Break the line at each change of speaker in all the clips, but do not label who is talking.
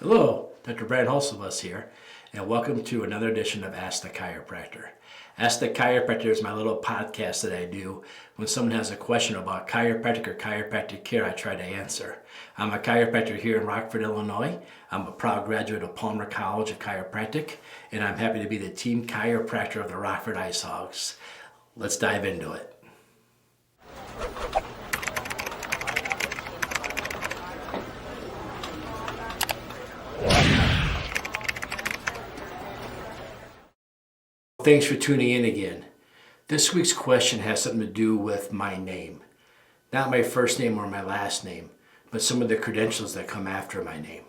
Hello, Dr. Brad Hulsebus here, and welcome to another edition of Ask the Chiropractor. Ask the Chiropractor is my little podcast that I do when someone has a question about chiropractic or chiropractic care. I try to answer. I'm a chiropractor here in Rockford, Illinois. I'm a proud graduate of Palmer College of Chiropractic, and I'm happy to be the team chiropractor of the Rockford Ice Hogs. Let's dive into it. Thanks for tuning in again. This week's question has something to do with my name. Not my first name or my last name, but some of the credentials that come after my name.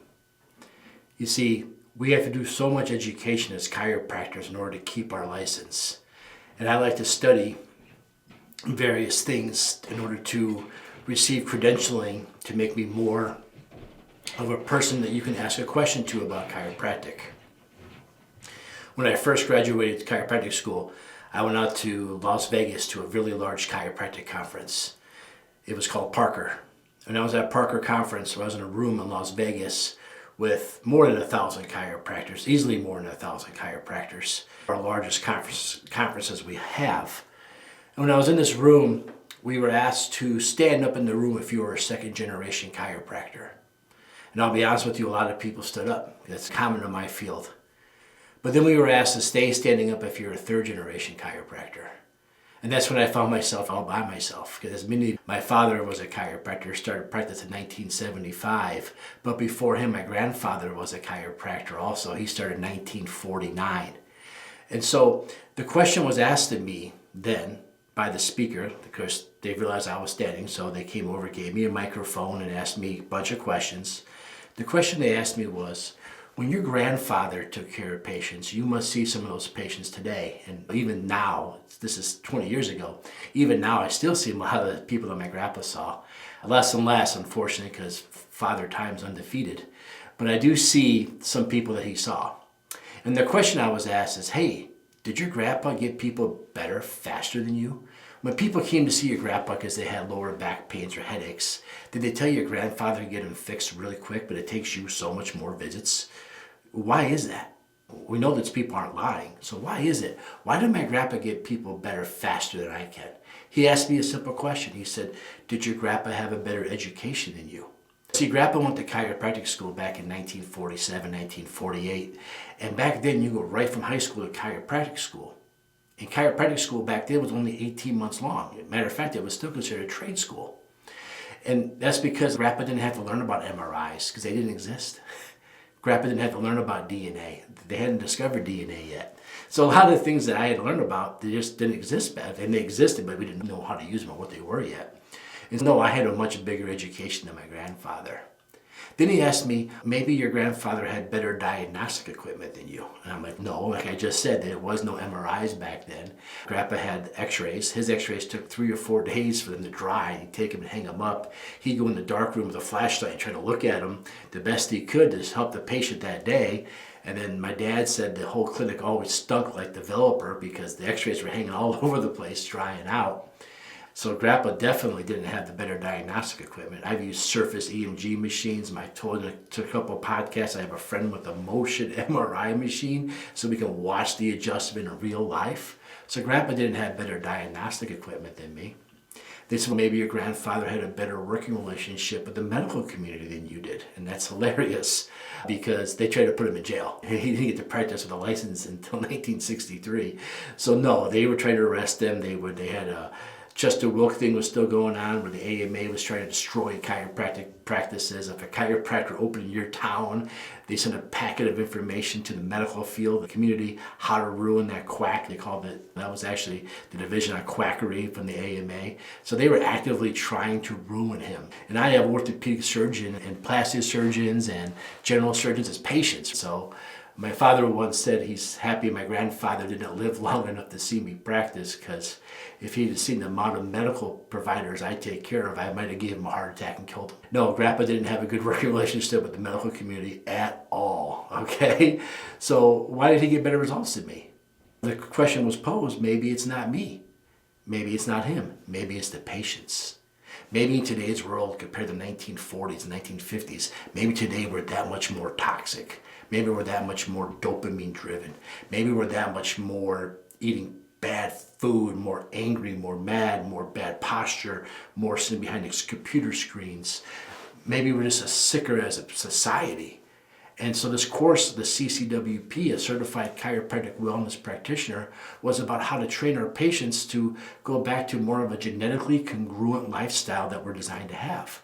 You see, we have to do so much education as chiropractors in order to keep our license. And I like to study various things in order to receive credentialing to make me more of a person that you can ask a question to about chiropractic. When I first graduated chiropractic school, I went out to Las Vegas to a really large chiropractic conference. It was called Parker. And I was at Parker conference, I was in a room in Las Vegas with more than 1,000 chiropractors, easily more than 1,000 chiropractors, our largest conferences we have. And when I was in this room, we were asked to stand up in the room if you were a second generation chiropractor. And I'll be honest with you, a lot of people stood up. That's common in my field. But then we were asked to stay standing up if you're a third generation chiropractor. And that's when I found myself all by myself. Because my father was a chiropractor, started practice in 1975. But before him, my grandfather was a chiropractor also. He started in 1949. And so the question was asked of me then by the speaker, because they realized I was standing. So they came over, gave me a microphone and asked me a bunch of questions. The question they asked me was, when your grandfather took care of patients, you must see some of those patients today. And even now, this is 20 years ago, even now I still see a lot of the people that my grandpa saw. Less and less, unfortunately, because Father Time's undefeated. But I do see some people that he saw. And the question I was asked is, hey, did your grandpa get people better faster than you? When people came to see your grandpa because they had lower back pains or headaches, did they tell your grandfather to get them fixed really quick, but it takes you so much more visits? Why is that? We know that people aren't lying, so why is it? Why did my grandpa get people better faster than I can? He asked me a simple question. He said, did your grandpa have a better education than you? See, grandpa went to chiropractic school back in 1947, 1948, and back then you go right from high school to chiropractic school. And chiropractic school back then was only 18 months long. Matter of fact, it was still considered a trade school. And that's because grandpa didn't have to learn about MRIs because they didn't exist. Grandpa didn't have to learn about DNA. They hadn't discovered DNA yet. So a lot of the things that I had learned about, they just didn't exist back then. They existed, but we didn't know how to use them or what they were yet. And no, I had a much bigger education than my grandfather. Then he asked me, maybe your grandfather had better diagnostic equipment than you. And I'm like, no, like I just said, there was no MRIs back then. Grandpa had x-rays. His x-rays took 3 or 4 days for them to dry. He'd take them and hang them up. He'd go in the dark room with a flashlight and try to look at them the best he could to help the patient that day. And then my dad said the whole clinic always stunk like developer because the x-rays were hanging all over the place, drying out. So grandpa definitely didn't have the better diagnostic equipment. I've used surface EMG machines. I told you a couple of podcasts, I have a friend with a motion MRI machine so we can watch the adjustment in real life. So grandpa didn't have better diagnostic equipment than me. They said, well, maybe your grandfather had a better working relationship with the medical community than you did. And that's hilarious because they tried to put him in jail. He didn't get to practice with a license until 1963. So no, they were trying to arrest him. They had a Chester Wilk thing was still going on where the AMA was trying to destroy chiropractic practices. If a chiropractor opened in your town, they sent a packet of information to the medical field, the community, how to ruin that quack. They called it, that was actually the division on quackery from the AMA. So they were actively trying to ruin him. And I have orthopedic surgeons and plastic surgeons and general surgeons as patients. So my father once said he's happy my grandfather didn't live long enough to see me practice because if he'd seen the amount of medical providers I take care of, I might have given him a heart attack and killed him. No, grandpa didn't have a good working relationship with the medical community at all, okay? So why did he get better results than me? The question was posed, maybe it's not me. Maybe it's not him. Maybe it's the patients. Maybe in today's world, compared to the 1940s and 1950s, maybe today we're that much more toxic. Maybe we're that much more dopamine driven. Maybe we're that much more eating bad food, more angry, more mad, more bad posture, more sitting behind these computer screens. Maybe we're just sicker as a society. And so this course, the CCWP, a Certified Chiropractic Wellness Practitioner, was about how to train our patients to go back to more of a genetically congruent lifestyle that we're designed to have.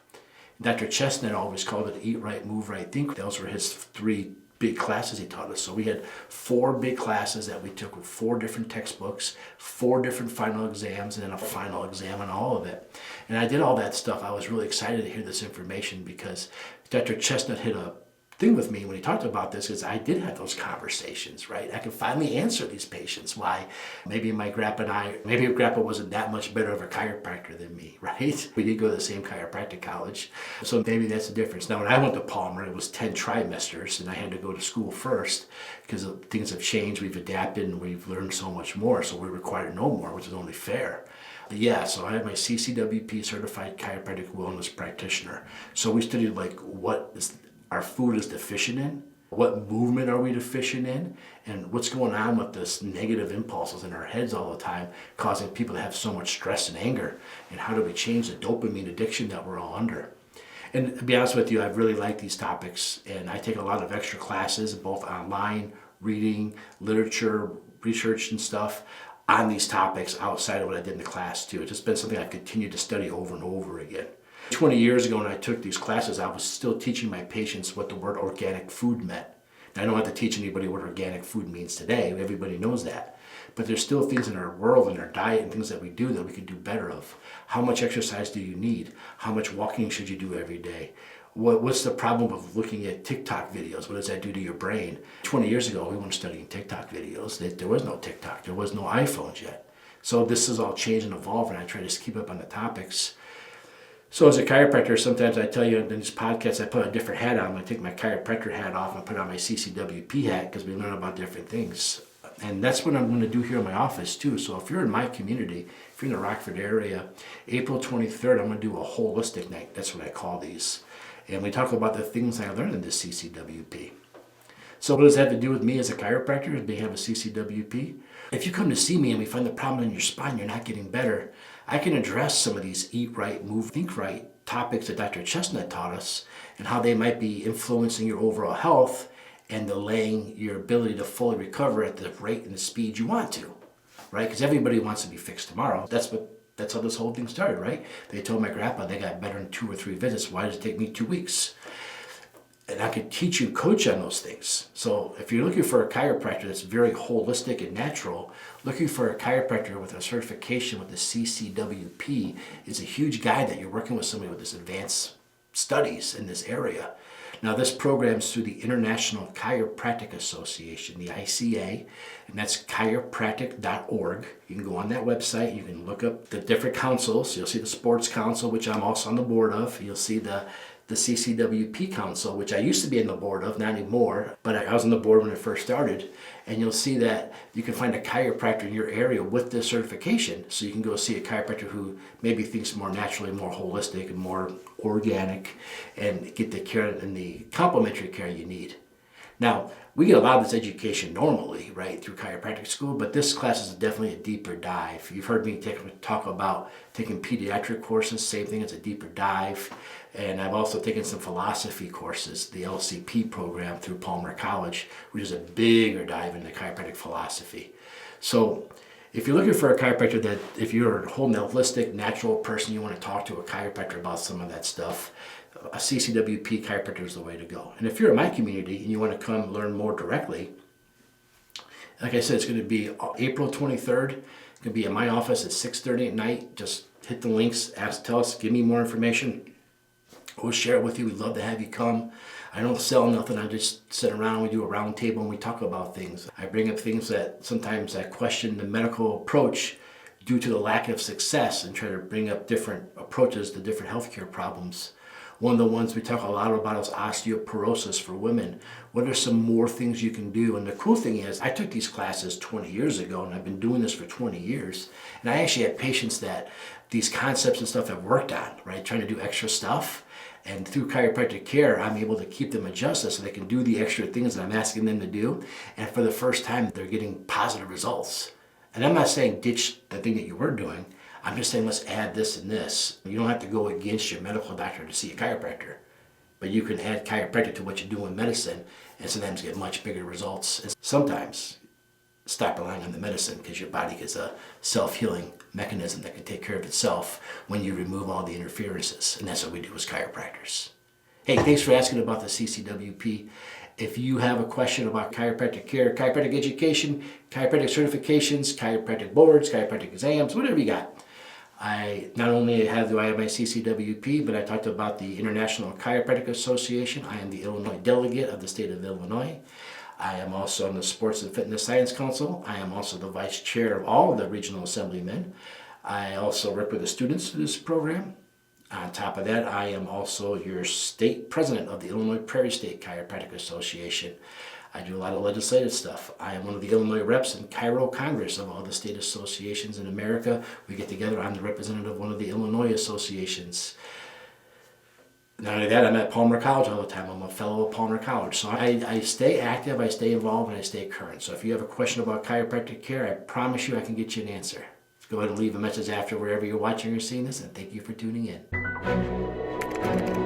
Dr. Chestnut always called it Eat Right, Move Right, Think Right. Those were his 3 big classes he taught us. So we had 4 big classes that we took with 4 different textbooks, 4 different final exams, and then a final exam on all of it. And I did all that stuff. I was really excited to hear this information because Dr. Chestnut hit a thing with me when he talked about this, is I did have those conversations, right? I could finally answer these patients why maybe my grandpa wasn't that much better of a chiropractor than me, right? We did go to the same chiropractic college, so maybe that's the difference. Now, when I went to Palmer, it was 10 trimesters, and I had to go to school first because things have changed, we've adapted, and we've learned so much more, so we're required to know more, which is only fair. Yeah, so I had my CCWP, Certified Chiropractic Wellness Practitioner. So we studied like what our food is deficient in, what movement are we deficient in, and what's going on with this negative impulses in our heads all the time, causing people to have so much stress and anger, and how do we change the dopamine addiction that we're all under. And to be honest with you, I've really liked these topics, and I take a lot of extra classes, both online, reading, literature, research and stuff, on these topics outside of what I did in the class too. It's just been something I've continued to study over and over again. 20 years ago when I took these classes, I was still teaching my patients what the word organic food meant. Now, I don't have to teach anybody what organic food means today. Everybody knows that. But there's still things in our world and our diet and things that we do that we could do better of. How much exercise do you need? How much walking should you do every day? What's the problem of looking at TikTok videos? What does that do to your brain? 20 years ago, we weren't studying TikTok videos. There was no TikTok. There was no iPhones yet. So this has all changed and evolved, and I try to just keep up on the topics. So as a chiropractor, sometimes I tell you in this podcast, I put a different hat on. I take my chiropractor hat off and put on my CCWP hat because we learn about different things. And that's what I'm going to do here in my office too. So if you're in my community, if you're in the Rockford area, April 23rd, I'm going to do a holistic night. That's what I call these. And we talk about the things I learned in this CCWP. So what does that have to do with me as a chiropractor, if they have a CCWP? If you come to see me and we find the problem in your spine, you're not getting better, I can address some of these eat right, move, think right topics that Dr. Chestnut taught us and how they might be influencing your overall health and delaying your ability to fully recover at the rate and the speed you want to, right? Because everybody wants to be fixed tomorrow. That's how this whole thing started, right? They told my grandpa they got better in 2 or 3 visits. Why does it take me 2 weeks? And I could teach you, coach on those things. So if you're looking for a chiropractor that's very holistic and natural, looking for a chiropractor with a certification with the CCWP is a huge guide that you're working with somebody with this advanced studies in this area. Now this program's through the International Chiropractic Association, the ICA, and that's chiropractic.org. You can go on that website, you can look up the different councils. You'll see the Sports Council, which I'm also on the board of. You'll see the CCWP Council, which I used to be in the board of, not anymore, but I was on the board when it first started. And you'll see that you can find a chiropractor in your area with this certification. So you can go see a chiropractor who maybe thinks more naturally, more holistic, and more organic, and get the care and the complementary care you need. Now, we get a lot of this education normally, right, through chiropractic school, but this class is definitely a deeper dive. You've heard me talk about taking pediatric courses, same thing, it's a deeper dive. And I've also taken some philosophy courses, the LCP program through Palmer College, which is a bigger dive into chiropractic philosophy. So if you're looking for a chiropractor that, if you're a whole holistic, natural person, you want to talk to a chiropractor about some of that stuff, a CCWP chiropractor is the way to go. And if you're in my community and you want to come learn more directly, like I said, it's going to be April 23rd. It's going to be in my office at 6:30 at night. Just hit the links, tell us, give me more information. We'll share it with you. We'd love to have you come. I don't sell nothing. I just sit around, we do a round table, and we talk about things. I bring up things that sometimes I question the medical approach due to the lack of success, and try to bring up different approaches to different healthcare problems. One of the ones we talk a lot about is osteoporosis for women. What are some more things you can do? And the cool thing is, I took these classes 20 years ago, and I've been doing this for 20 years. And I actually have patients that these concepts and stuff have worked on, right? Trying to do extra stuff. And through chiropractic care, I'm able to keep them adjusted so they can do the extra things that I'm asking them to do. And for the first time, they're getting positive results. And I'm not saying ditch the thing that you were doing. I'm just saying let's add this and this. You don't have to go against your medical doctor to see a chiropractor. But you can add chiropractic to what you do in medicine and sometimes get much bigger results. And sometimes stop relying on the medicine because your body gets a self-healing mechanism that can take care of itself when you remove all the interferences. And that's what we do as chiropractors. Hey, thanks for asking about the CCWP. If you have a question about chiropractic care, chiropractic education, chiropractic certifications, chiropractic boards, chiropractic exams, whatever you got, I not only do I have my CCWP, but I talked about the International Chiropractic Association. I am the Illinois delegate of the state of Illinois. I am also on the Sports and Fitness Science Council. I am also the vice chair of all of the regional assemblymen. I also work with the students of this program. On top of that, I am also your state president of the Illinois Prairie State Chiropractic Association. I do a lot of legislative stuff. I am one of the Illinois reps in Chiro Congress of all the state associations in America. We get together. I'm the representative of one of the Illinois associations. Not only that, I'm at Palmer College all the time. I'm a fellow at Palmer College. So I stay active, I stay involved, and I stay current. So if you have a question about chiropractic care, I promise you I can get you an answer. Go ahead and leave a message after wherever you're watching or seeing this, and thank you for tuning in.